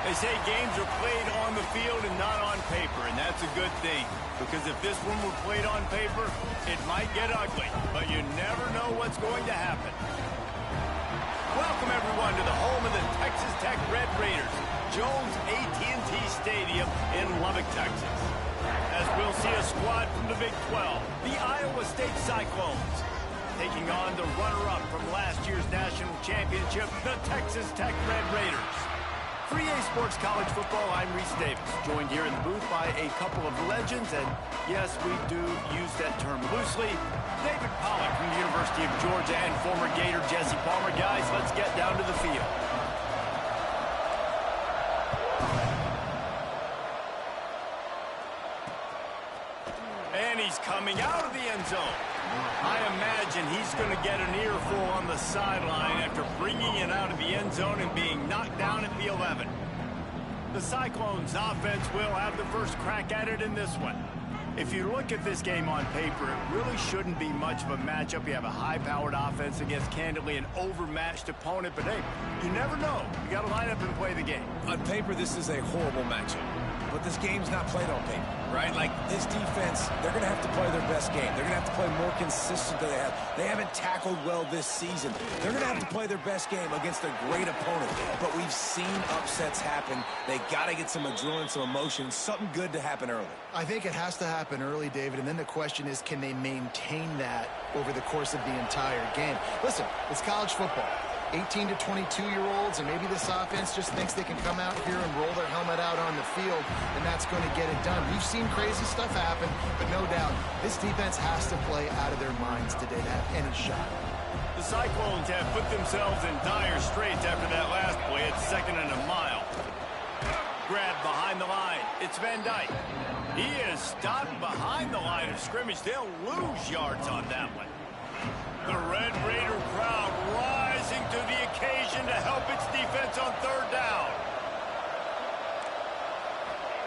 They say games are played on the field and not on paper, and that's a good thing. Because if this one were played on paper, it might get ugly. But you never know what's going to happen. Welcome, everyone, to the home of the Texas Tech Red Raiders, Jones AT&T Stadium in Lubbock, Texas. As we'll see a squad from the Big 12, the Iowa State Cyclones, taking on the runner-up from last year's national championship, the Texas Tech Red Raiders. For EA Sports College Football, I'm Reese Davis, joined here in the booth by a couple of legends, and yes, we do use that term loosely. David Pollack from the University of Georgia and former Gator Jesse Palmer. Guys, let's get down to the field. And he's coming out of the end zone. I imagine he's going to get an earful on the sideline after bringing it out of the end zone and being knocked down at the 11. The Cyclones offense will have the first crack at it in this one. If you look at this game on paper, it really shouldn't be much of a matchup. You have a high-powered offense against, candidly, an overmatched opponent. But, hey, you never know. You got to line up and play the game. On paper, this is a horrible matchup. But this game's not played on paper, right? Like, this defense, they're going to have to play their best game. They're going to have to play more consistent than they have. They haven't tackled well this season. They're going to have to play their best game against a great opponent. But we've seen upsets happen. They got to get some adrenaline, some emotion, something good to happen early. I think it has to happen early, David, and then the question is, can they maintain that over the course of the entire game? Listen, it's college football. 18 to 22-year-olds, and maybe this offense just thinks they can come out here and roll their helmet out on the field, and that's going to get it done. We've seen crazy stuff happen, but no doubt, this defense has to play out of their minds today to have any shot. The Cyclones have put themselves in dire straits after that last play at 2nd and a mile. Grabbed behind the line. It's Van Dyke. He is stopped behind the line of scrimmage. They'll lose yards on that one. The Red Raider crowd rising to the occasion to help its defense on 3rd down.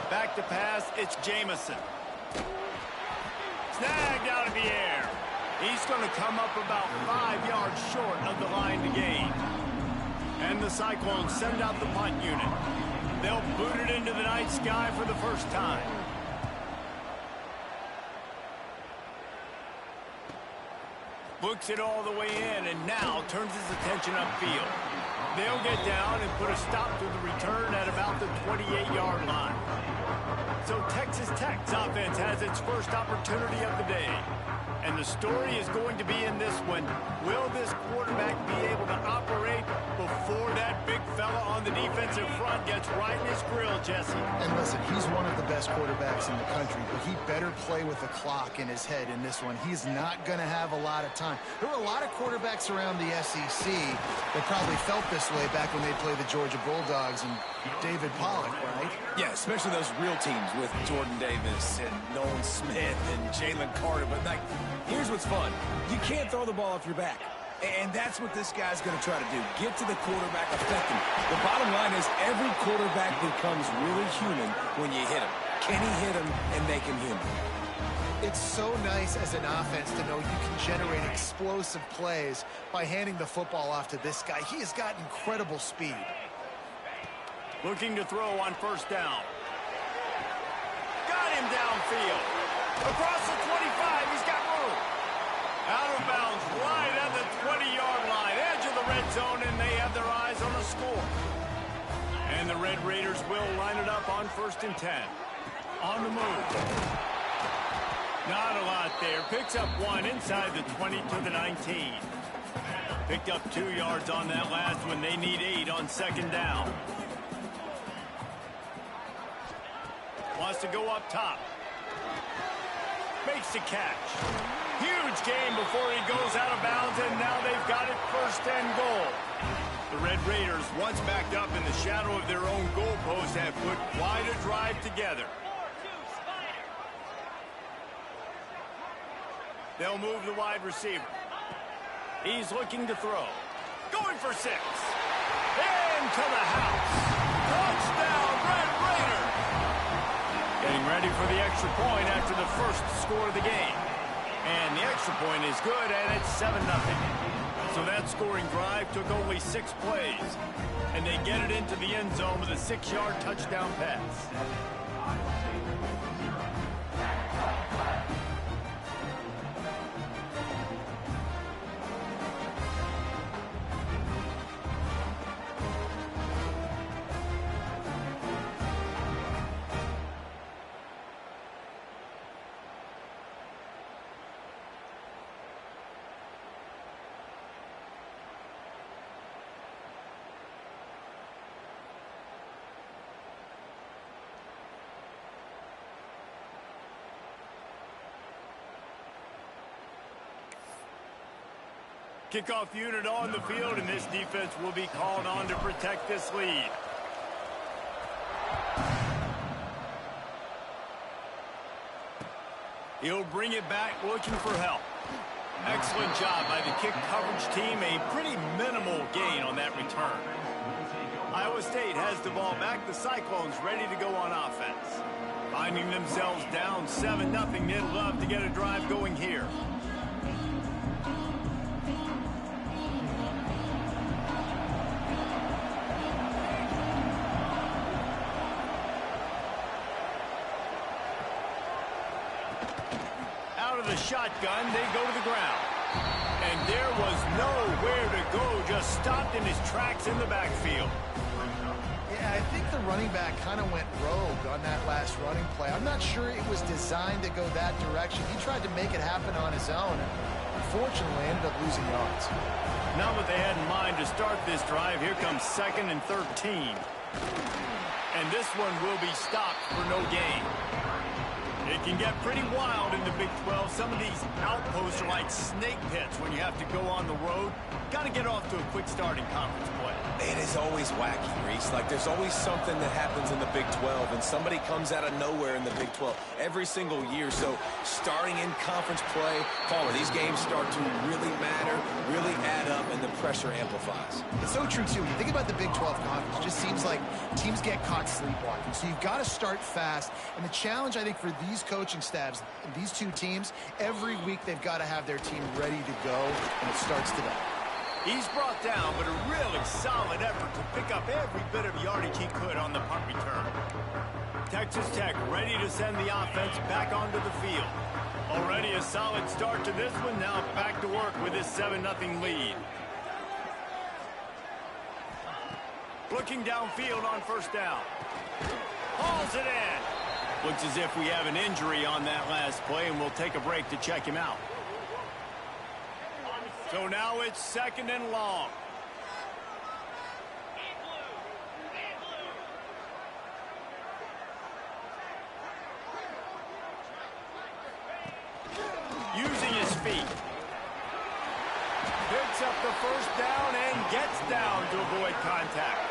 Back to pass, it's Jamison. Snagged out of the air. He's going to come up about 5 yards short of the line to gain. And the Cyclones send out the punt unit. They'll boot it into the night sky for the first time. Books it all the way in, and now turns his attention upfield. They'll get down and put a stop to the return at about the 28-yard line. So Texas Tech's offense has its first opportunity of the day. And the story is going to be in this one. Will this quarterback be able to operate before that big fella on the defensive front gets right in his grill, Jesse? And listen, he's one of the best quarterbacks in the country, but he better play with the clock in his head in this one. He's not going to have a lot of time. There were a lot of quarterbacks around the SEC that probably felt this way back when they played the Georgia Bulldogs and David Pollack, right? Yeah, especially those real teams with Jordan Davis and Nolan Smith and Jalen Carter. But, like, here's what's fun. You can't throw the ball off your back. And that's what this guy's going to try to do. Get to the quarterback, affect him. The bottom line is every quarterback becomes really human when you hit him. Can he hit him and make him human? It's so nice as an offense to know you can generate explosive plays by handing the football off to this guy. He has got incredible speed. Looking to throw on 1st down. Got him downfield. Across the 25, he's got room. Out of bounds right at the 20-yard line. Edge of the red zone, and they have their eyes on the score. And the Red Raiders will line it up on 1st and 10. On the move. Not a lot there. Picks up 1 inside the 20 to the 19. Picked up 2 yards on that last one. They need 8 on 2nd down. Wants to go up top. Makes the catch. Huge gain before he goes out of bounds, and now they've got it 1st and goal. The Red Raiders, once backed up in the shadow of their own goalpost, have put quite a drive together. They'll move the wide receiver. He's looking to throw. Going for 6. Into the house. Touchdown, Red Raiders. Getting ready for the extra point after the first score of the game. And the extra point is good, and it's 7-0. So that scoring drive took only 6 plays, and they get it into the end zone with a 6-yard touchdown pass. Kickoff unit on the field, and this defense will be called on to protect this lead. He'll bring it back looking for help. Excellent job by the kick coverage team. A pretty minimal gain on that return. Iowa State has the ball back. The Cyclones ready to go on offense. Finding themselves down 7-0. They'd love to get a drive going here. The shotgun, they go to the ground. And there was nowhere to go, just stopped in his tracks in the backfield. Yeah, I think the running back kind of went rogue on that last running play. I'm not sure it was designed to go that direction. He tried to make it happen on his own, and unfortunately ended up losing yards. Not what they had in mind to start this drive. Here comes 2nd and 13. And this one will be stopped for no gain. It can get pretty wild in the Big 12. Some of these outposts are like snake pits when you have to go on the road. Got to get off to a quick start in conference play. It is always wacky, Reese. Like, there's always something that happens in the Big 12, and somebody comes out of nowhere in the Big 12 every single year. So starting in conference play, Palmer, these games start to really matter, really add up, and the pressure amplifies. It's so true, too. When you think about the Big 12 conference, it just seems like teams get caught sleepwalking. So you've got to start fast. And the challenge, I think, for these coaching staffs, these two teams, every week they've got to have their team ready to go, and it starts today. He's brought down, but a really solid effort to pick up every bit of yardage he could on the punt return. Texas Tech ready to send the offense back onto the field. Already a solid start to this one. Now back to work with this 7-0 lead. Looking downfield on first down. Hauls it in. Looks as if we have an injury on that last play, and we'll take a break to check him out. So now it's 2nd and long. Using his feet. Picks up the first down and gets down to avoid contact.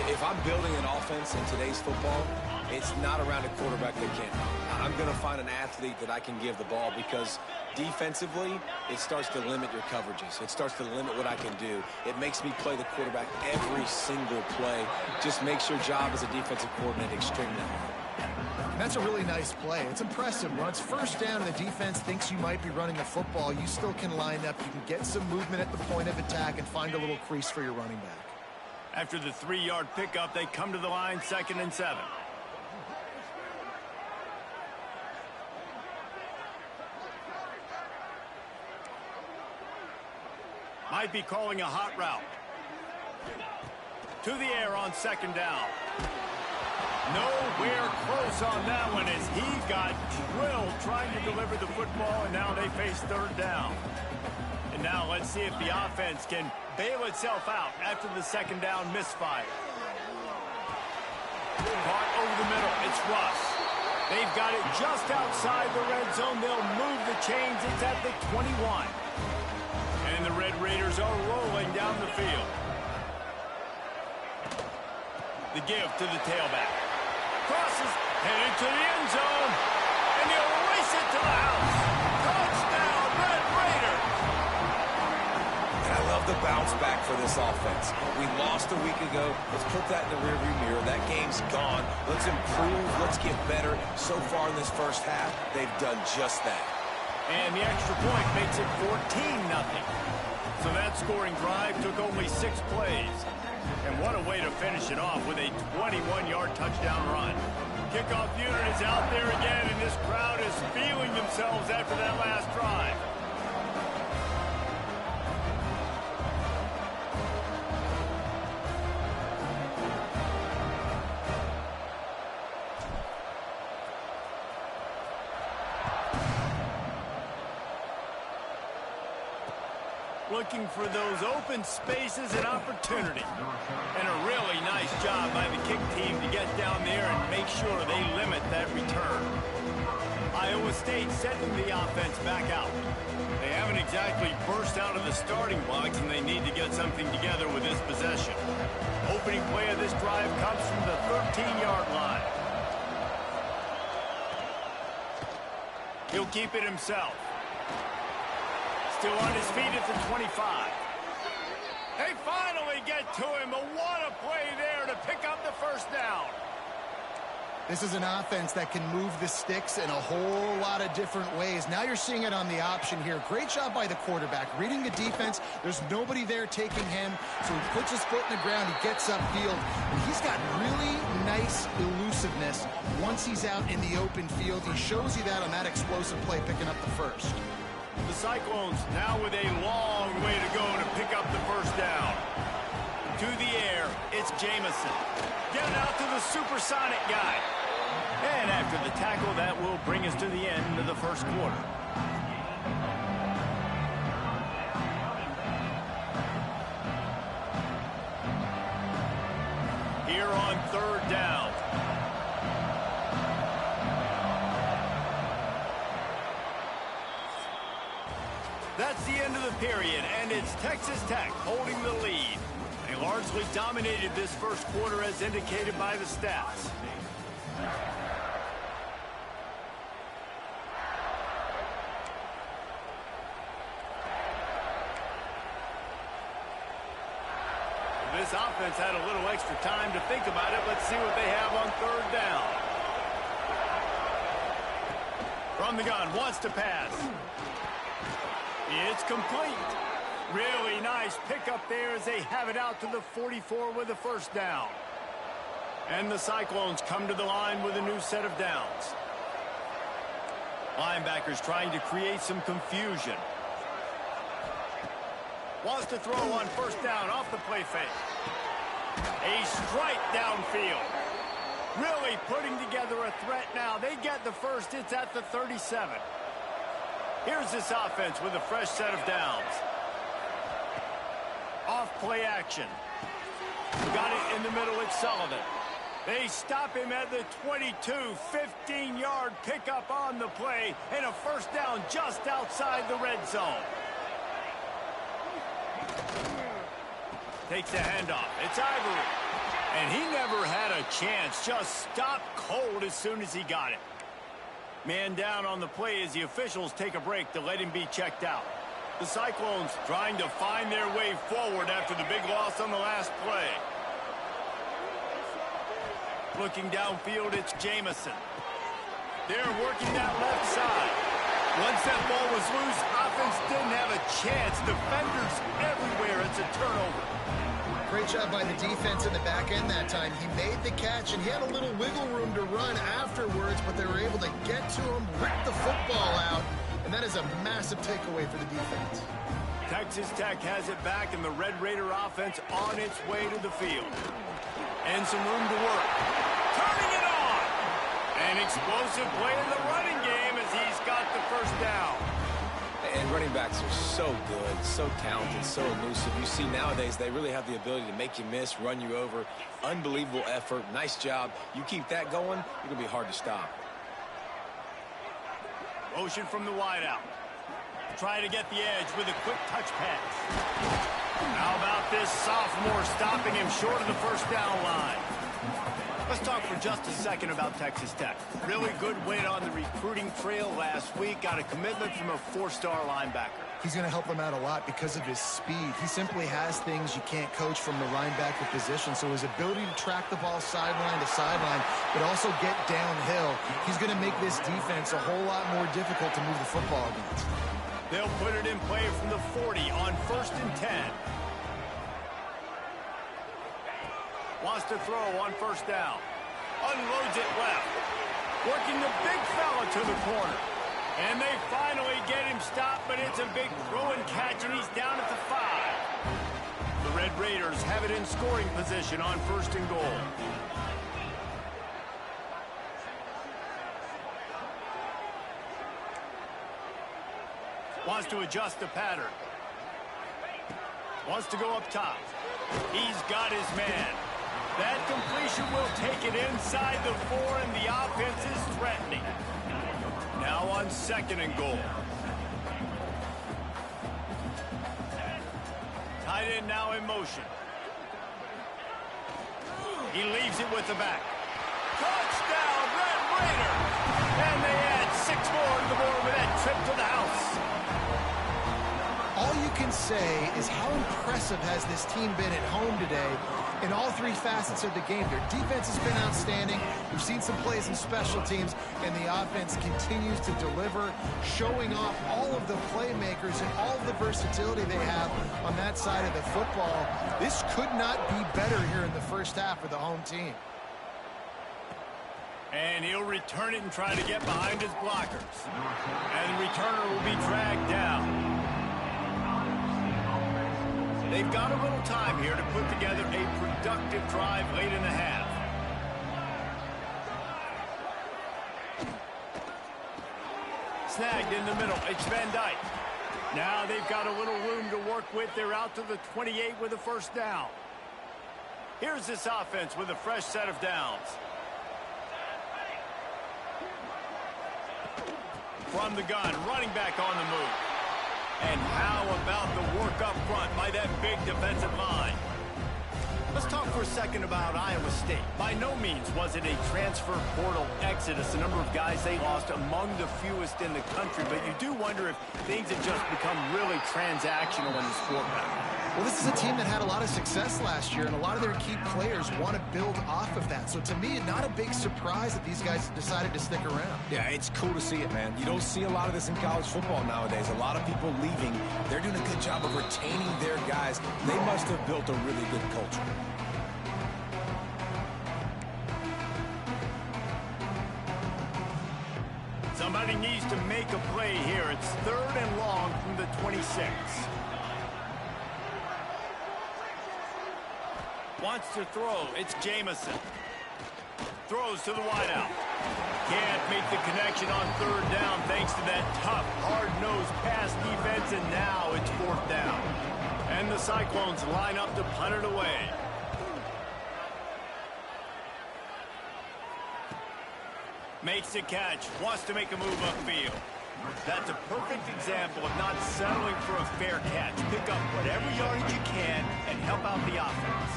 If I'm building an offense in today's football, it's not around a quarterback that can't. I'm going to find an athlete that I can give the ball, because defensively, it starts to limit your coverages. It starts to limit what I can do. It makes me play the quarterback every single play. Just makes your job as a defensive coordinator extremely hard. And that's a really nice play. It's impressive. When it's first down and the defense thinks you might be running the football, you still can line up. You can get some movement at the point of attack and find a little crease for your running back. After the 3-yard pickup, they come to the line, 2nd and 7. Might be calling a hot route. To the air on 2nd down. Nowhere close on that one as he got drilled trying to deliver the football, and now they face 3rd down. And now let's see if the offense can bail itself out after the 2nd down misfire. Caught over the middle. It's Russ. They've got it just outside the red zone. They'll move the chains. It's at the 21. And the Red Raiders are rolling down the field. The give to the tailback. Crosses, headed to the end zone. And he'll race it to the house. Touchdown, Red Raiders. And I love the bounce back for this offense. We lost a week ago. Let's put that in the rearview mirror. That game's gone. Let's improve. Let's get better. So far in this first half, they've done just that. And the extra point makes it 14-0. So that scoring drive took only 6 plays. And what a way to finish it off with a 21-yard touchdown run. Kickoff unit is out there again, and this crowd is feeling themselves after that last drive. Looking for those open spaces and opportunity. And a really nice job by the kick team to get down there and make sure they limit that return. Iowa State sending the offense back out. They haven't exactly burst out of the starting blocks, and they need to get something together with this possession. Opening play of this drive comes from the 13-yard line. He'll keep it himself. Still on his feet at the 25. They finally get to him, but what a play there to pick up the first down. This is an offense that can move the sticks in a whole lot of different ways. Now you're seeing it on the option here. Great job by the quarterback. Reading the defense, there's nobody there taking him, so he puts his foot in the ground, he gets upfield, and he's got really nice elusiveness once he's out in the open field. He shows you that on that explosive play, picking up the first. The Cyclones now with a long way to go to pick up the first down. To the air, it's Jamison. Getting out to the supersonic guy. And after the tackle, that will bring us to the end of the first quarter. Here on third down. That's the end of the period, and it's Texas Tech holding the lead. They largely dominated this first quarter as indicated by the stats. This offense had a little extra time to think about it. Let's see what they have on third down. From the gun, wants to pass. It's complete. Really nice pickup there as they have it out to the 44 with a first down. And the Cyclones come to the line with a new set of downs. Linebackers trying to create some confusion. Wants to throw on first down off the play fake. A strike downfield. Really putting together a threat now. They get the first. It's at the 37. Here's this offense with a fresh set of downs. Off play action. Got it in the middle. It's Sullivan. They stop him at the 22. 15-yard pickup on the play. And a first down just outside the red zone. Takes the handoff. It's Ivory. And he never had a chance. Just stopped cold as soon as he got it. Man down on the play as the officials take a break to let him be checked out. The Cyclones trying to find their way forward after the big loss on the last play. Looking downfield, it's Jamison. They're working that left side. Once that ball was loose, offense didn't have a chance. Defenders everywhere. It's a turnover. Great job by the defense in the back end that time. He made the catch, and he had a little wiggle room to run afterwards, but they were able to get to him, rip the football out, and that is a massive takeaway for the defense. Texas Tech has it back, and the Red Raider offense on its way to the field. And some room to work. Turning it on! An explosive play in the running game as he's got the first down. And running backs are so good, so talented, so elusive. You see nowadays they really have the ability to make you miss, run you over. Unbelievable effort. Nice job. You keep that going, you're going to be hard to stop. Motion from the wideout. Try to get the edge with a quick touch pass. How about this sophomore stopping him short of the first down line? Let's talk for just a second about Texas Tech. Really good win on the recruiting trail last week. Got a commitment from a 4-star linebacker. he's going to help them out a lot because of his speed. He simply has things you can't coach from the linebacker position. So his ability to track the ball sideline to sideline, but also get downhill, he's going to make this defense a whole lot more difficult to move the football against. They'll put it in play from the 40 on 1st and 10. Wants to throw on 1st down. Unloads it left. Working the big fella to the corner. And they finally get him stopped, but it's a big throw and catch, and he's down at the 5. The Red Raiders have it in scoring position on 1st and goal. Wants to adjust the pattern. Wants to go up top. He's got his man. That completion will take it inside the 4, and the offense is threatening. Now on 2nd and goal. Tight end now in motion. He leaves it with the back. Touchdown, Red Raider! And they add 6 more to the board with that trip to the house. All you can say is how impressive has this team been at home today in all 3 facets of the game. Their defense has been outstanding. We've seen some plays in special teams, and the offense continues to deliver, showing off all of the playmakers and all of the versatility they have on that side of the football. This could not be better here in the first half for the home team. And he'll return it and try to get behind his blockers. And the returner will be dragged down. They've got a little time here to put together a productive drive late in the half. Snagged in the middle. It's Van Dyke. Now they've got a little room to work with. They're out to the 28 with a 1st down. Here's this offense with a fresh set of downs. From the gun, running back on the move. And how about the work up front by that big defensive line? Let's talk for a second about Iowa State. By no means was it a transfer portal exodus. The number of guys they lost among the fewest in the country. But you do wonder if things have just become really transactional in the sport now. Well, this is a team that had a lot of success last year, and a lot of their key players want to build off of that. So to me, not a big surprise that these guys decided to stick around. Yeah, it's cool to see it, man. You don't see a lot of this in college football nowadays. A lot of people leaving. They're doing a good job of retaining their guys. They must have built a really good culture. Somebody needs to make a play here. It's 3rd and long from the 26. Wants to throw. It's Jamison. Throws to the wideout. Can't make the connection on 3rd down thanks to that tough, hard-nosed pass defense, and now it's 4th down. And the Cyclones line up to punt it away. Makes the catch. Wants to make a move upfield. That's a perfect example of not settling for a fair catch. Pick up whatever yardage you can and help out the offense.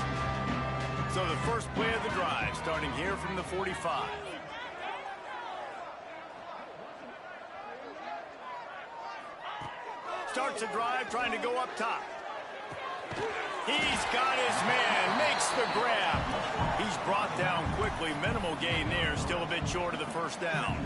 So the first play of the drive, starting here from the 45. Starts a drive, trying to go up top. He's got his man, makes the grab. He's brought down quickly. Minimal gain there, still a bit short of the 1st down.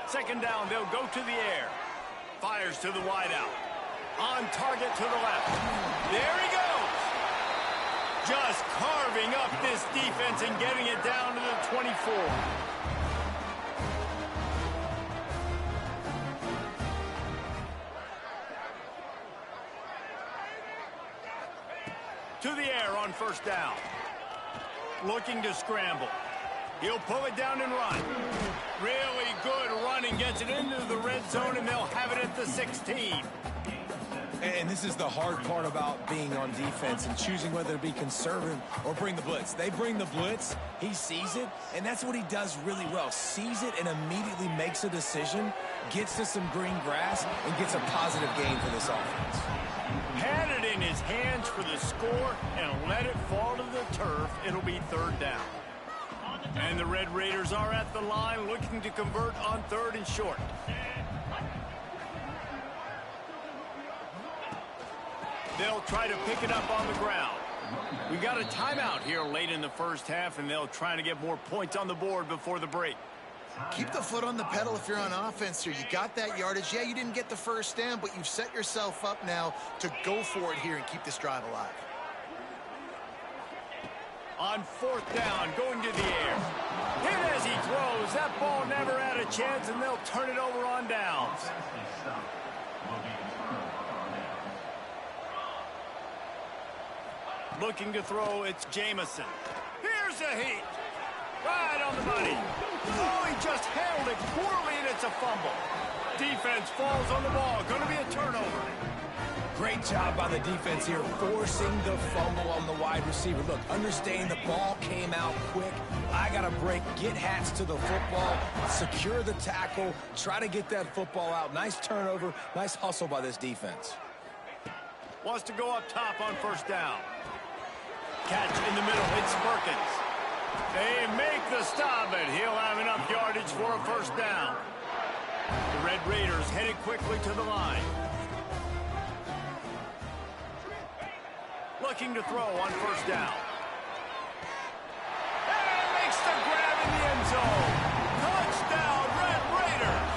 Second down, they'll go to the air. Fires to the wideout. On target to the left. There he goes. Just carving up this defense and getting it down to the 24. To the air on 1st down. Looking to scramble. He'll pull it down and run. Really good running. Gets it into the red zone, and they'll have it at the 16. And this is the hard part about being on defense and choosing whether to be conservative or bring the blitz. They bring the blitz, he sees it, and that's what he does really well. Sees it and immediately makes a decision, gets to some green grass, and gets a positive gain for this offense. Had it in his hands for the score and let it fall to the turf. It'll be third down. And the Red Raiders are at the line looking to convert on third and short. They'll try to pick it up on the ground. We got a timeout here late in the first half, and they'll try to get more points on the board before the break. Keep the foot on the pedal if you're on offense here. You got that yardage. Yeah, you didn't get the first down, but you've set yourself up now to go for it here and keep this drive alive. On fourth down, going to the air. Hit as he throws. That ball never had a chance, and they'll turn it over on downs. Looking to throw, it's Jamison. Here's a heat. Right on the money. Oh, he just handled it poorly, and it's a fumble. Defense falls on the ball. Going to be a turnover. Great job by the defense here, forcing the fumble on the wide receiver. Look, understanding the ball came out quick. I got to break, get hats to the football, secure the tackle, try to get that football out. Nice turnover, nice hustle by this defense. Wants to go up top on first down. Catch in the middle, it's Perkins. They make the stop, and he'll have enough yardage for a first down. The Red Raiders headed quickly to the line. Looking to throw on first down. And makes the grab in the end zone. Touchdown, Red Raiders.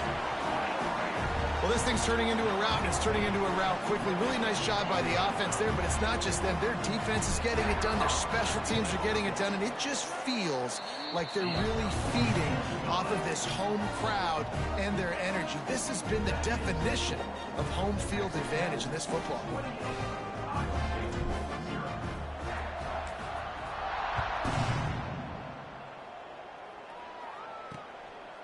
Well, this thing's turning into a rout, and it's turning into a rout quickly. Really nice job by the offense there, but it's not just them. Their defense is getting it done. Their special teams are getting it done, and it just feels like they're really feeding off of this home crowd and their energy. This has been the definition of home field advantage in this football game.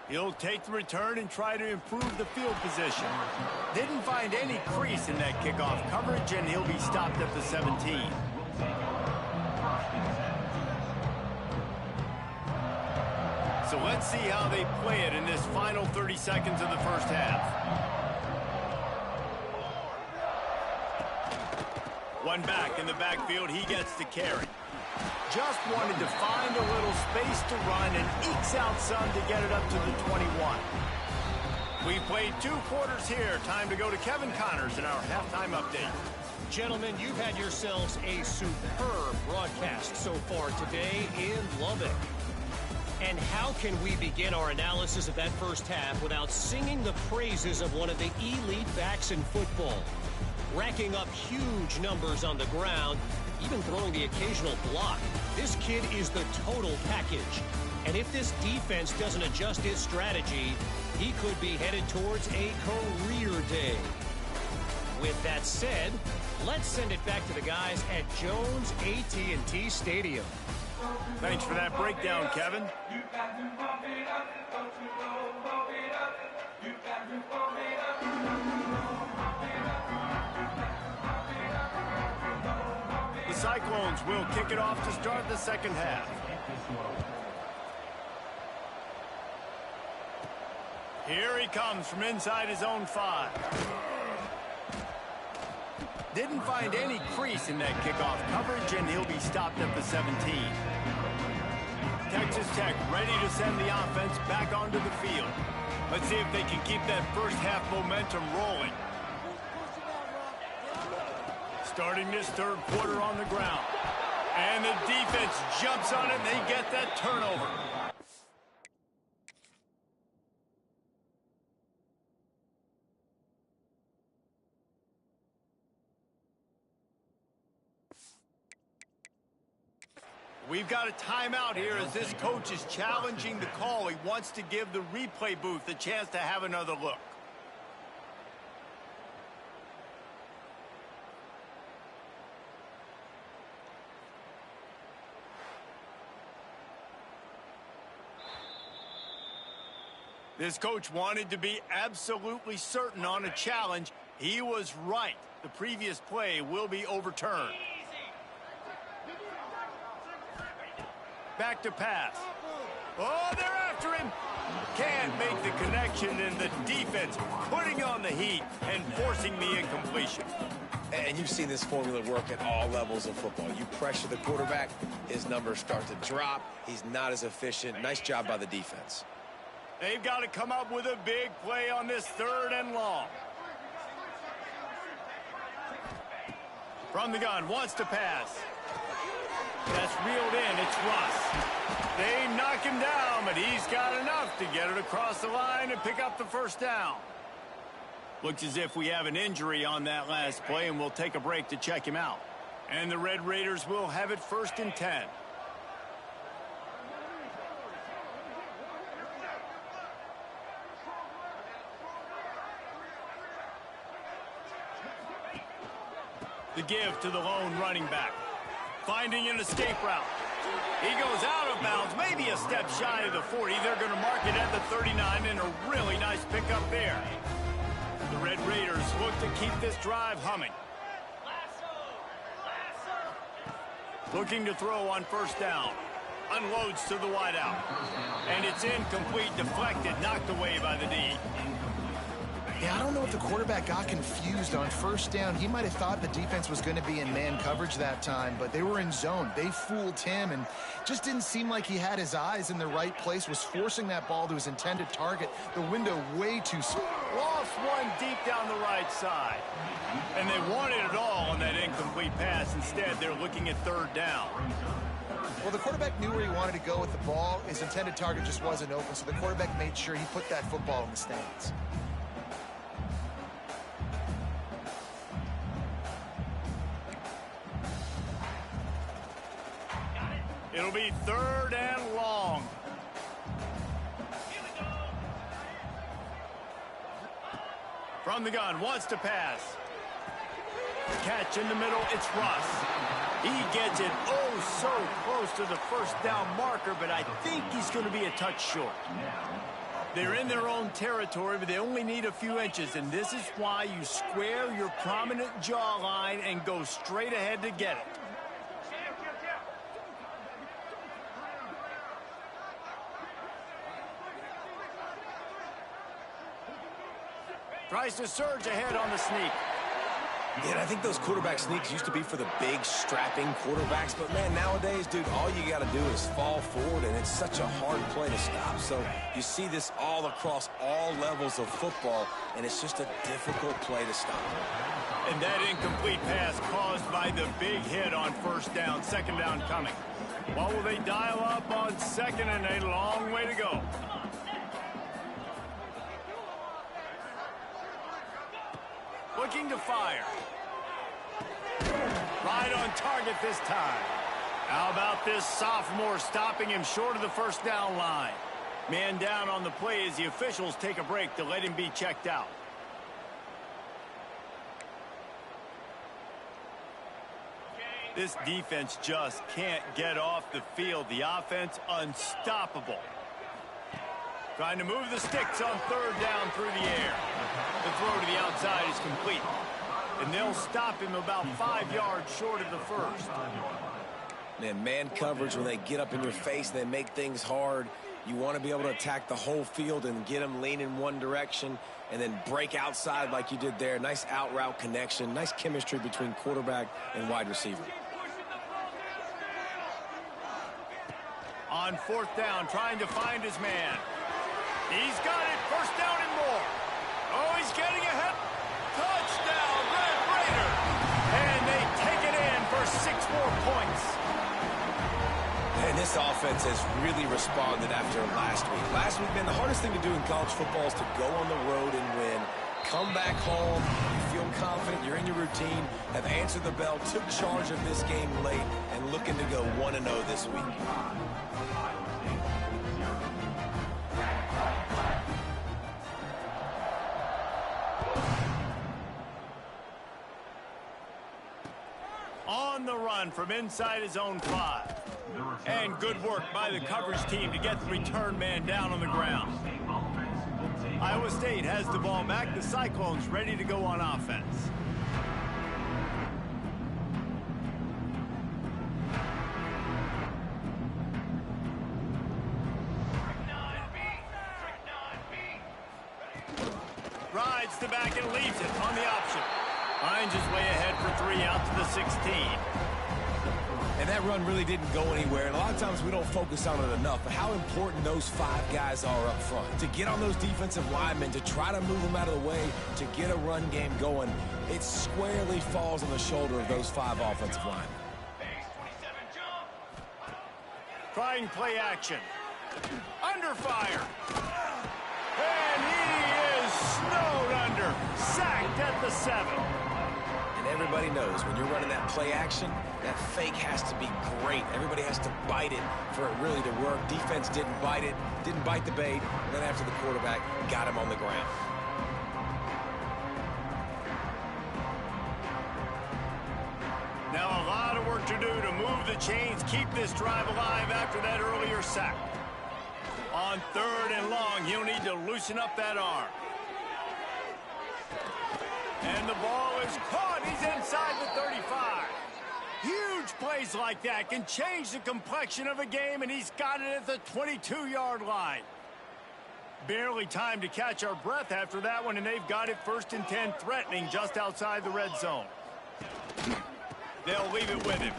He'll take the return and try to improve the field position. Didn't find any crease in that kickoff coverage, and he'll be stopped at the 17. So let's see how they play it in this final 30 seconds of the first half. One back in the backfield, he gets to carry. Just wanted to find a little space to run and ekes out some to get it up to the 21. We've played 2 quarters here. Time to go to Kevin Connors in our halftime update. Gentlemen, you've had yourselves a superb broadcast so far today in Lubbock. And how can we begin our analysis of that first half without singing the praises of one of the elite backs in football? Racking up huge numbers on the ground, even throwing the occasional block. This kid is the total package. And if this defense doesn't adjust its strategy, he could be headed towards a career day. With that said, let's send it back to the guys at Jones AT&T Stadium. Thanks for that breakdown, Kevin. The Cyclones will kick it off to start the second half. Here he comes from inside his own 5. Didn't find any crease in that kickoff coverage, and he'll be stopped at the 17. Texas Tech ready to send the offense back onto the field. Let's see if they can keep that first half momentum rolling. Starting this third quarter on the ground. And the defense jumps on it, and they get that turnover. We've got a timeout here as this coach is challenging the call. He wants to give the replay booth a chance to have another look. This coach wanted to be absolutely certain on a challenge, He was right. The previous play will be overturned. Back to pass. Oh, they're after him. Can't make the connection, and the defense putting on the heat and forcing the incompletion. And you've seen this formula work at all levels of football. You pressure the quarterback, his numbers start to drop. He's not as efficient. Nice job by the defense. They've got to come up with a big play on this 3rd and long. From the gun, wants to pass. That's reeled in. It's Russ. They knock him down, but he's got enough to get it across the line and pick up the 1st down. Looks as if we have an injury on that last play, and we'll take a break to check him out. And the Red Raiders will have it 1st and 10. The give to the lone running back. Finding an escape route. He goes out of bounds, maybe a step shy of the 40. They're going to mark it at the 39, and a really nice pickup there. The Red Raiders look to keep this drive humming. Looking to throw on 1st down. Unloads to the wideout. And it's incomplete, deflected, knocked away by the D. Yeah, I don't know if the quarterback got confused on 1st down. He might have thought the defense was going to be in man coverage that time, but they were in zone. They fooled him, and just didn't seem like he had his eyes in the right place, was forcing that ball to his intended target. The window way too small. Lost one deep down the right side. And they wanted it all on that incomplete pass. Instead, they're looking at 3rd down. Well, the quarterback knew where he wanted to go with the ball. His intended target just wasn't open, so the quarterback made sure he put that football in the stands. It'll be 3rd and long. From the gun, wants to pass. Catch in the middle, it's Russ. He gets it oh so close to the 1st down marker, but I think he's going to be a touch short. They're in their own territory, but they only need a few inches, and this is why you square your prominent jawline and go straight ahead to get it. Tries to surge ahead on the sneak. Yeah, I think those quarterback sneaks used to be for the big, strapping quarterbacks. But, man, nowadays, dude, all you got to do is fall forward, and it's such a hard play to stop. So you see this all across all levels of football, and it's just a difficult play to stop. And that incomplete pass caused by the big hit on 1st down, 2nd down coming. What will they dial up on 2nd, and a long way to go? Looking to fire. Right on target this time. How about this sophomore stopping him short of the 1st down line? Man down on the play as the officials take a break to let him be checked out. This defense just can't get off the field. The offense unstoppable. Trying to move the sticks on 3rd down through the air. The throw to the outside is complete. And they'll stop him about 5 yards short of the 1st. Man coverage, when they get up in your face, they make things hard. You want to be able to attack the whole field and get them leaning one direction and then break outside like you did there. Nice out route connection. Nice chemistry between quarterback and wide receiver. On 4th down, trying to find his man. He's got it. 1st down and more. Oh, he's getting ahead. Touchdown, Red Raiders. And they take it in for 6 more points. And this offense has really responded after last week. Last week, man, the hardest thing to do in college football is to go on the road and win. Come back home, you feel confident, you're in your routine, have answered the bell, took charge of this game late, and looking to go 1-0 this week. On the run from inside his own 5. And good work by the coverage team to get the return man down on the ground. Iowa State has the ball back. The Cyclones ready to go on offense. Rides the back and leaves it on the option. Finds his way ahead for 3 out to the 16. And that run really didn't go anywhere. And a lot of times we don't focus on it enough, but how important those 5 guys are up front. To get on those defensive linemen, to try to move them out of the way, to get a run game going, it squarely falls on the shoulder of those 5 offensive linemen. Trying play action. Under fire. And he is snowed under. Sacked at the 7. And everybody knows when you're running that play action, that fake has to be great. Everybody has to bite it for it really to work. Defense didn't bite it, didn't bite the bait, and then after the quarterback got him on the ground. Now a lot of work to do to move the chains, keep this drive alive after that earlier sack. On 3rd and long, he'll need to loosen up that arm. And the ball is caught. He's inside the 35. Huge plays like that can change the complexion of a game, and he's got it at the 22-yard line. Barely time to catch our breath after that one, and they've got it 1st and 10, threatening just outside the red zone. They'll leave it with him.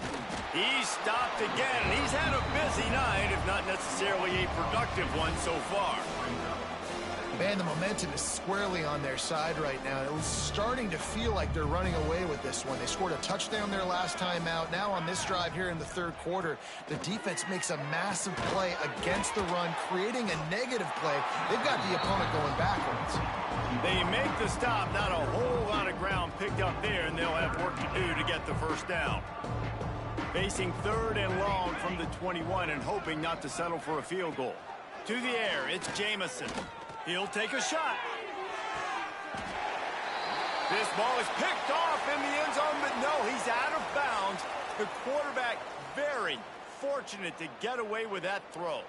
He's stopped again, and he's had a busy night, if not necessarily a productive one so far. Man, the momentum is squarely on their side right now. It was starting to feel like they're running away with this one. They scored a touchdown their last time out. Now on this drive here in the 3rd quarter, the defense makes a massive play against the run, creating a negative play. They've got the opponent going backwards. They make the stop. Not a whole lot of ground picked up there, and they'll have work to do to get the 1st down. Facing 3rd and long from the 21 and hoping not to settle for a field goal. To the air, it's Jamison. He'll take a shot. This ball is picked off in the end zone, but no, he's out of bounds. The quarterback very fortunate to get away with that throw.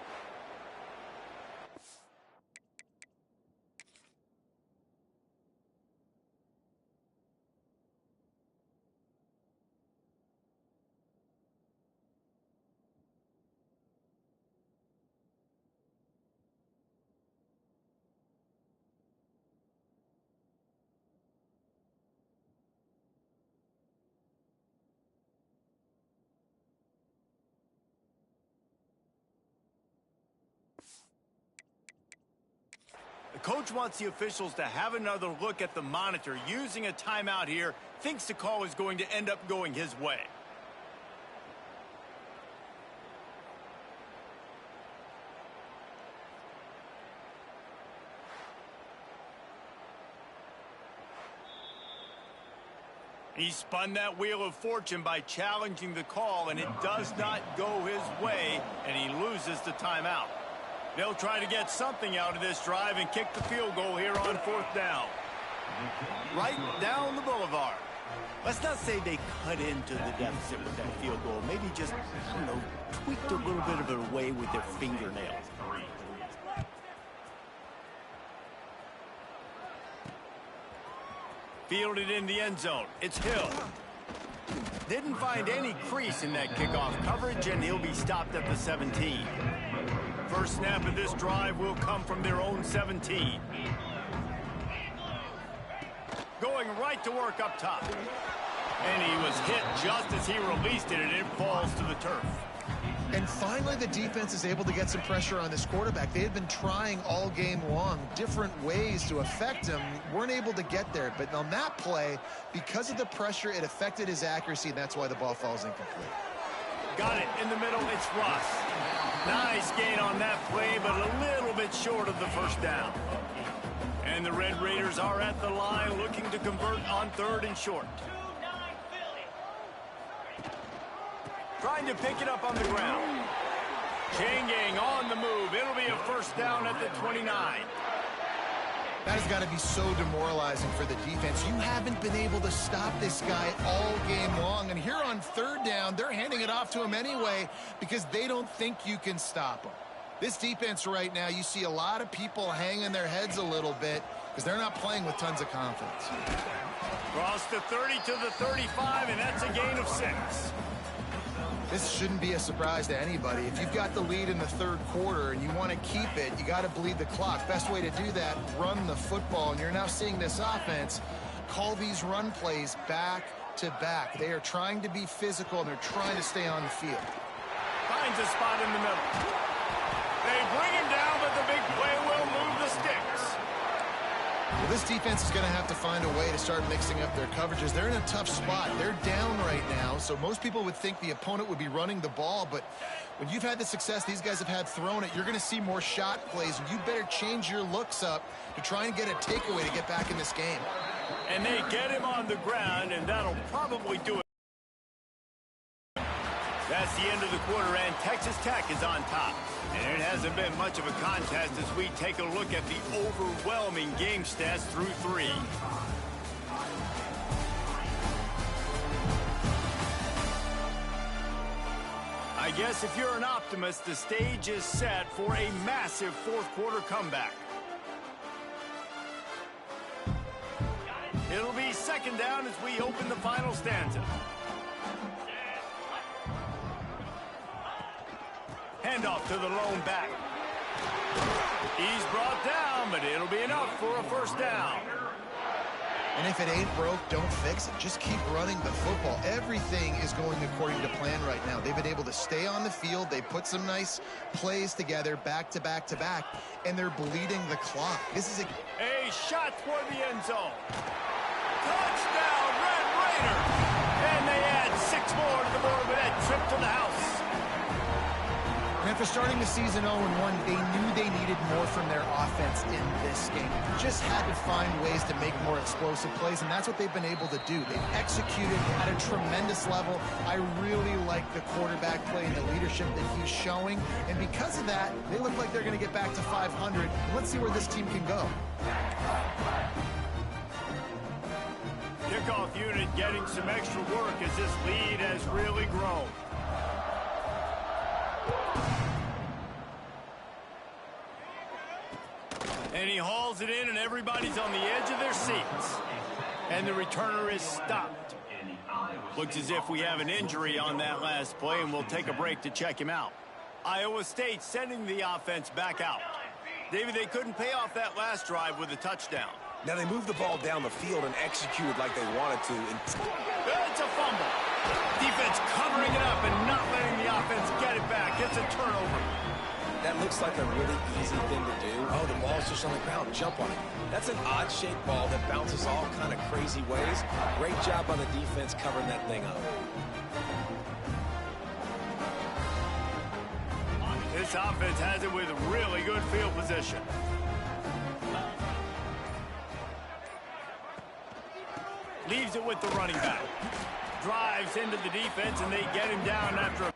The coach wants the officials to have another look at the monitor. Using a timeout here, thinks the call is going to end up going his way. He spun that wheel of fortune by challenging the call, and it does not go his way, and he loses the timeout. They'll try to get something out of this drive and kick the field goal here on 4th down. Right down the boulevard. Let's not say they cut into the deficit with that field goal. Maybe just, I don't know, tweaked a little bit of it away with their fingernails. Fielded in the end zone. It's Hill. Didn't find any crease in that kickoff coverage, and he'll be stopped at the 17. First snap of this drive will come from their own 17. Going right to work up top. And he was hit just as he released it, and it falls to the turf. And finally, the defense is able to get some pressure on this quarterback. They had been trying all game long, different ways to affect him. Weren't able to get there. But on that play, because of the pressure, it affected his accuracy, and that's why the ball falls incomplete. Got it in the middle. It's Russ. Nice gain on that play, but a little bit short of the 1st down. And the Red Raiders are at the line looking to convert on 3rd and short. Trying to pick it up on the ground. Chain gang on the move. It'll be a 1st down at the 29. That has got to be so demoralizing for the defense. You haven't been able to stop this guy all game long. And here on 3rd down, they're handing it off to him anyway because they don't think you can stop him. This defense right now, you see a lot of people hanging their heads a little bit because they're not playing with tons of confidence. Cross the 30 to the 35, and that's a gain of 6. This shouldn't be a surprise to anybody. If you've got the lead in the third quarter and you want to keep it, you got to bleed the clock. Best way to do that, run the football. And you're now seeing this offense call these run plays back to back. They are trying to be physical, and they're trying to stay on the field. Finds a spot in the middle. They bring him down, but the big play will move the sticks. Well, this defense is going to have to find a way to start mixing up their coverages. They're in a tough spot. They're down right now, so most people would think the opponent would be running the ball, but when you've had the success these guys have had throwing it, you're going to see more shot plays, and you better change your looks up to try and get a takeaway to get back in this game. And they get him on the ground, and that'll probably do it. That's the end of the quarter, and Texas Tech is on top. And it hasn't been much of a contest as we take a look at the overwhelming game stats through 3. I guess if you're an optimist, the stage is set for a massive fourth quarter comeback. It'll be second down as we open the final stanza. Handoff to the lone back. He's brought down, but it'll be enough for a first down. And if it ain't broke, don't fix it. Just keep running the football. Everything is going according to plan right now. They've been able to stay on the field. They put some nice plays together back to back to back, and they're bleeding the clock. This is a shot toward the end zone. Touchdown, Red Raiders! And they add 6 more to the board with that trip to the house. And after starting the season 0-1, they knew they needed more from their offense in this game. Just had to find ways to make more explosive plays, and that's what they've been able to do. They've executed at a tremendous level. I really like the quarterback play and the leadership that he's showing, and because of that, they look like they're going to get back to 500. Let's see where this team can go. Kickoff unit getting some extra work as this lead has really grown. And he hauls it in, and everybody's on the edge of their seats. And the returner is stopped. Looks as if we have an injury on that last play, and we'll take a break to check him out. Iowa State sending the offense back out. David, they couldn't pay off that last drive with a touchdown. Now they moved the ball down the field and executed like they wanted to. It's a fumble. Defense covering it up and not letting the offense get it back. It's a turnover. That looks like a really easy thing to do. Oh, the ball's just on the ground. Jump on it. That's an odd-shaped ball that bounces all kind of crazy ways. Great job by the defense covering that thing up. This offense has it with really good field position. Leaves it with the running back. Drives into the defense, and they get him down after a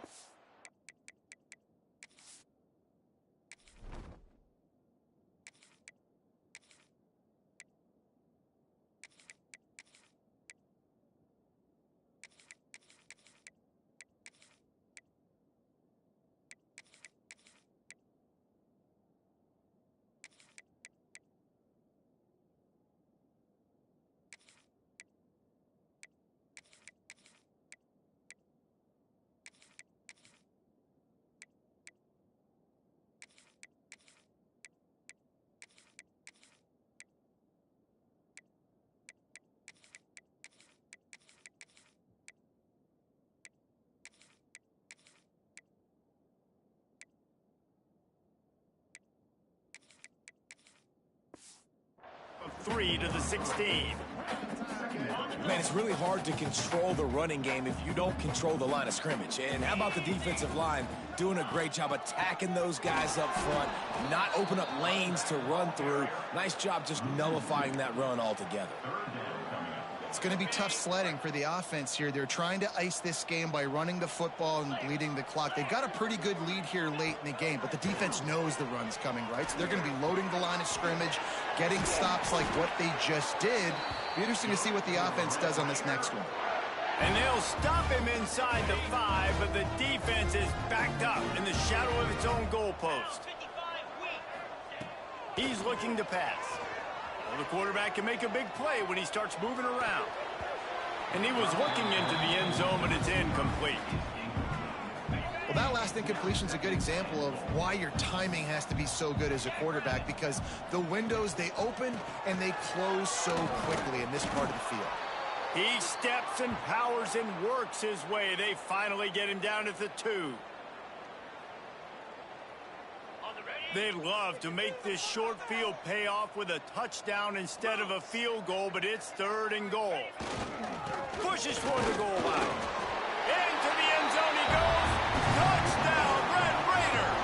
of 3 to the 16. Man, it's really hard to control the running game if you don't control the line of scrimmage. And how about the defensive line doing a great job attacking those guys up front, not open up lanes to run through. Nice job just nullifying that run altogether. It's going to be tough sledding for the offense here. They're trying to ice this game by running the football and bleeding the clock. They've got a pretty good lead here late in the game, but the defense knows the run's coming, right? So they're going to be loading the line of scrimmage, getting stops like what they just did. Be interesting to see what the offense does on this next one. And they'll stop him inside the 5, but the defense is backed up in the shadow of its own goalpost. He's looking to pass. Well, the quarterback can make a big play when he starts moving around. And he was looking into the end zone, but it's incomplete. Well, that last incompletion is a good example of why your timing has to be so good as a quarterback, because the windows, they open and they close so quickly in this part of the field. He steps and powers and works his way. They finally get him down at the 2. They'd love to make this short field pay off with a touchdown instead of a field goal, but it's 3rd and goal. Pushes toward the goal line. Into the end zone he goes. Touchdown, Red Raiders!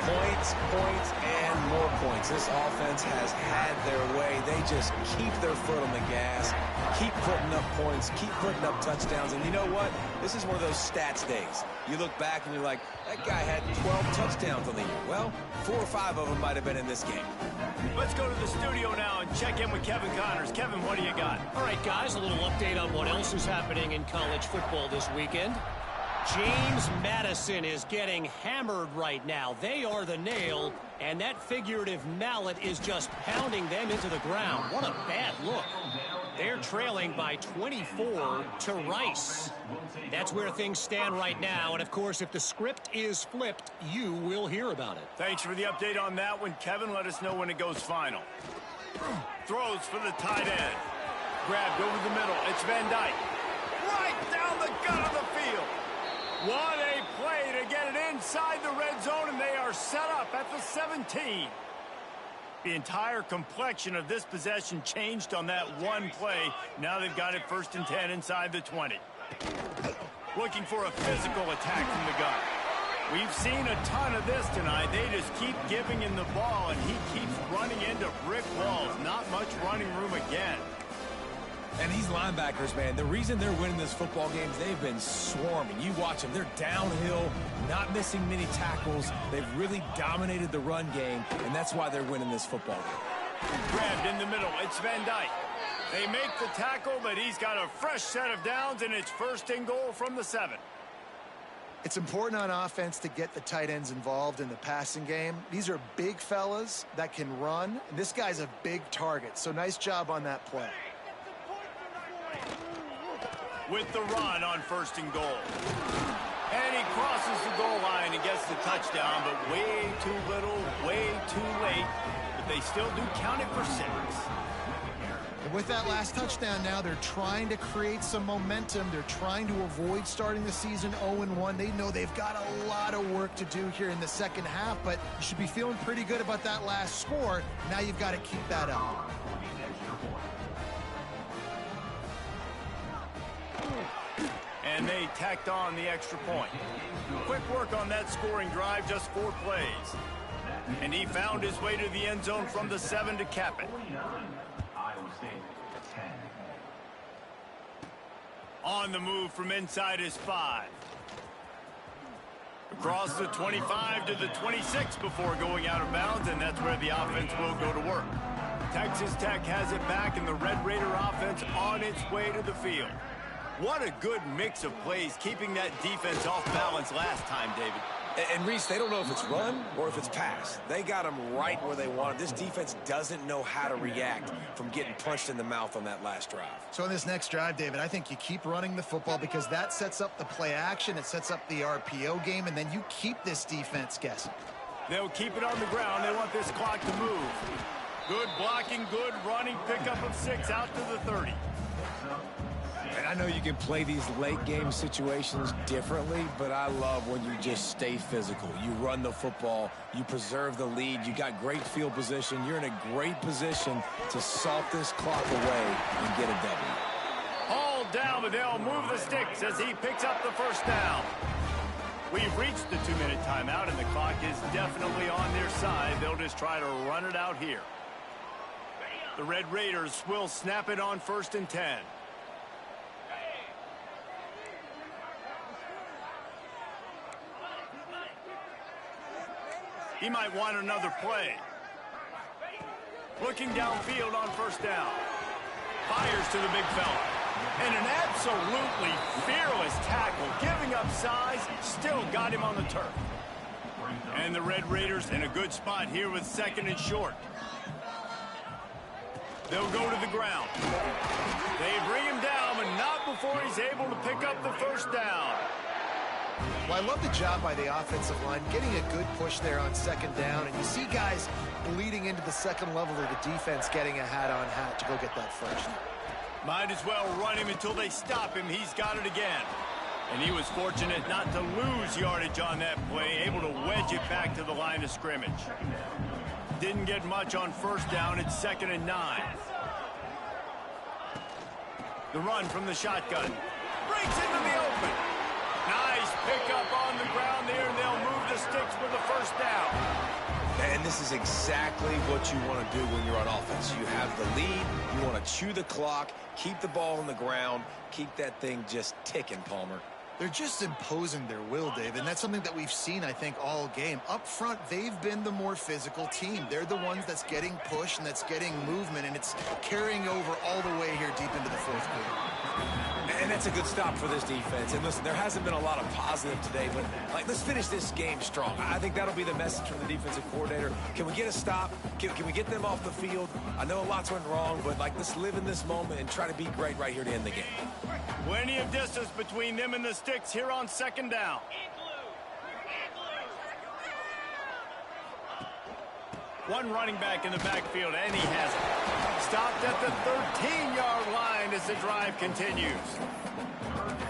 Points, points, and more points. This offense has had their way. They just keep their foot on the gas, keep putting up points, keep putting up touchdowns. And you know what? This is one of those stats days. You look back and you're like, that guy had 12 touchdowns on the year. Well, 4 or 5 of them might have been in this game. Let's go to the studio now and check in with Kevin Connors. Kevin, what do you got? All right, guys, a little update on what else is happening in college football this weekend. James Madison is getting hammered right now. They are the nail, and that figurative mallet is just pounding them into the ground. What a bad look. They're trailing by 24 to Rice. That's where things stand right now. And, of course, if the script is flipped, you will hear about it. Thanks for the update on that one, Kevin. Let us know when it goes final. Throws for the tight end. Grabbed over the middle. It's Van Dyke. Right down the gut of the field. What a play to get it inside the red zone, and they are set up at the 17. The entire complexion of this possession changed on that one play. Now they've got it 1st and 10 inside the 20. Looking for a physical attack from the gun. We've seen a ton of this tonight. They just keep giving him the ball, and he keeps running into brick walls. Not much running room again. And these linebackers, man, the reason they're winning this football game is they've been swarming. You watch them. They're downhill, not missing many tackles. They've really dominated the run game, and that's why they're winning this football game. Grabbed in the middle. It's Van Dyke. They make the tackle, but he's got a fresh set of downs, and it's 1st and goal from the 7. It's important on offense to get the tight ends involved in the passing game. These are big fellas that can run, and this guy's a big target, so nice job on that play. With the run on 1st and goal. And he crosses the goal line and gets the touchdown, but way too little, way too late. But they still do count it for 6. And with that last touchdown now, they're trying to create some momentum. They're trying to avoid starting the season 0-1. They know they've got a lot of work to do here in the second half, but you should be feeling pretty good about that last score. Now you've got to keep that up. And they tacked on the extra point. Quick work on that scoring drive, just 4 plays. And he found his way to the end zone from the 7 to cap it. On the move from inside his 5. Across the 25 to the 26 before going out of bounds, and that's where the offense will go to work. Texas Tech has it back, and the Red Raider offense on its way to the field. What a good mix of plays, keeping that defense off balance last time, David. And Reese, they don't know if it's run or if it's pass. They got them right where they want it. This defense doesn't know how to react from getting punched in the mouth on that last drive. So in this next drive, David, I think you keep running the football because that sets up the play action. It sets up the RPO game, and then you keep this defense guessing. They'll keep it on the ground. They want this clock to move. Good blocking, good running, pickup of 6 out to the 30. And I know you can play these late game situations differently, but I love when you just stay physical. You run the football, you preserve the lead, you got great field position, you're in a great position to salt this clock away and get a W. Hauled down, but they'll move the sticks as he picks up the 1st down. We've reached the 2-minute timeout, and the clock is definitely on their side. They'll just try to run it out here. The Red Raiders will snap it on 1st and 10. He might want another play. Looking downfield on 1st down. Fires to the big fella. And an absolutely fearless tackle, giving up size, still got him on the turf. And the Red Raiders in a good spot here with 2nd and short. They'll go to the ground. They bring him down, but not before he's able to pick up the first down. Well, I love the job by the offensive line, getting a good push there on 2nd down. And you see guys bleeding into the second level of the defense getting a hat-on-hat to go get that first. Might as well run him until they stop him. He's got it again. And he was fortunate not to lose yardage on that play, able to wedge it back to the line of scrimmage. Didn't get much on 1st down. It's 2nd and 9. The run from the shotgun. Breaks into the open. Nice pickup on the ground there, and they'll move the sticks for the first down. And this is exactly what you want to do when you're on offense. You have the lead. You want to chew the clock, keep the ball on the ground, keep that thing just ticking, Palmer. They're just imposing their will, Dave, and that's something that we've seen, I think, all game. Up front, they've been the more physical team. They're the ones that's getting pushed and that's getting movement, and it's carrying over all the way here deep into the 4th quarter. And that's a good stop for this defense. And listen, there hasn't been a lot of positive today, but let's finish this game strong. I think that'll be the message from the defensive coordinator. Can we get a stop? Can we get them off the field? I know lots went wrong, but let's live in this moment and try to be great right here to end the game. Plenty of distance between them and the sticks here on 2nd down. One running back in the backfield, and he has it. Stopped at the 13-yard line as the drive continues.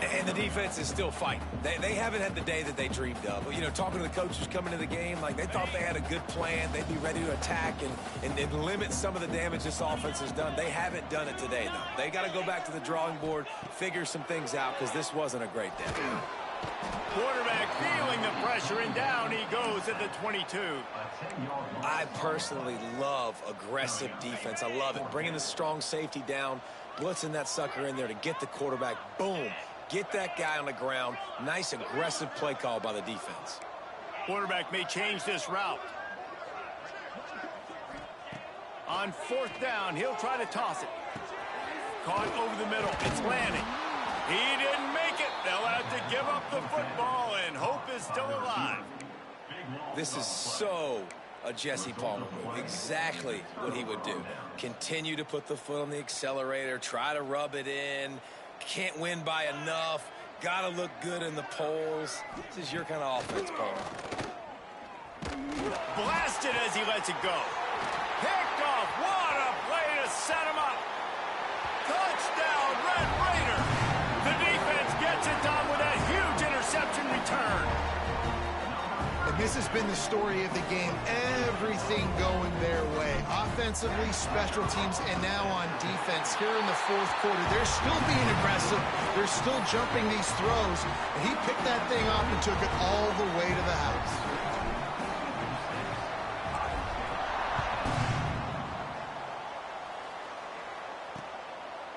And the defense is still fighting. They haven't had the day that they dreamed of. You know, talking to the coaches coming to the game, they thought they had a good plan. They'd be ready to attack and limit some of the damage this offense has done. They haven't done it today, though. They got to go back to the drawing board, figure some things out, because this wasn't a great day. Quarterback feeling the pressure, and down he goes at the 22. I personally love aggressive defense. I love it. Bringing the strong safety down, blitzing that sucker in there to get the quarterback. Boom. Get that guy on the ground. Nice aggressive play call by the defense. Quarterback may change this route. On 4th down, he'll try to toss it. Caught over the middle. It's landing. He didn't make it. They'll have to give up the football, and hope is still alive. This is so a Jesse Palmer move. Exactly what he would do. Continue to put the foot on the accelerator, try to rub it in. Can't win by enough. Got to look good in the polls. This is your kind of offense, Palmer. Blasted as he lets it go. Picked off. What a play to set him up. Touchdown, Red Raider. The defense gets it done with that huge interception return. And this has been the story of the game. Everything going their way. Offensively, special teams, and now on defense. Here in the 4th quarter, they're still being aggressive. They're still jumping these throws. And he picked that thing up and took it all the way to the house.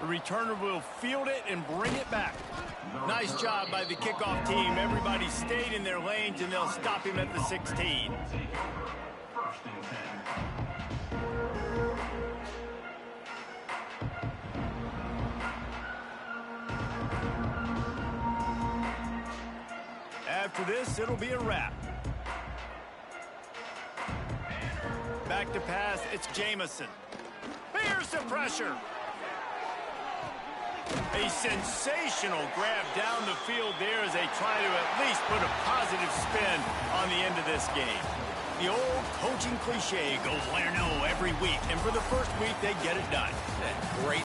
The returner will field it and bring it back. Nice job by the kickoff team. Everybody stayed in their lanes, and they'll stop him at the 16. After this, it'll be a wrap. Back to pass, it's Jamison. Here's the pressure. A sensational grab down the field there as they try to at least put a positive spin on the end of this game. The old coaching cliche, go 1-0 every week, and for the first week, they get it done. Great.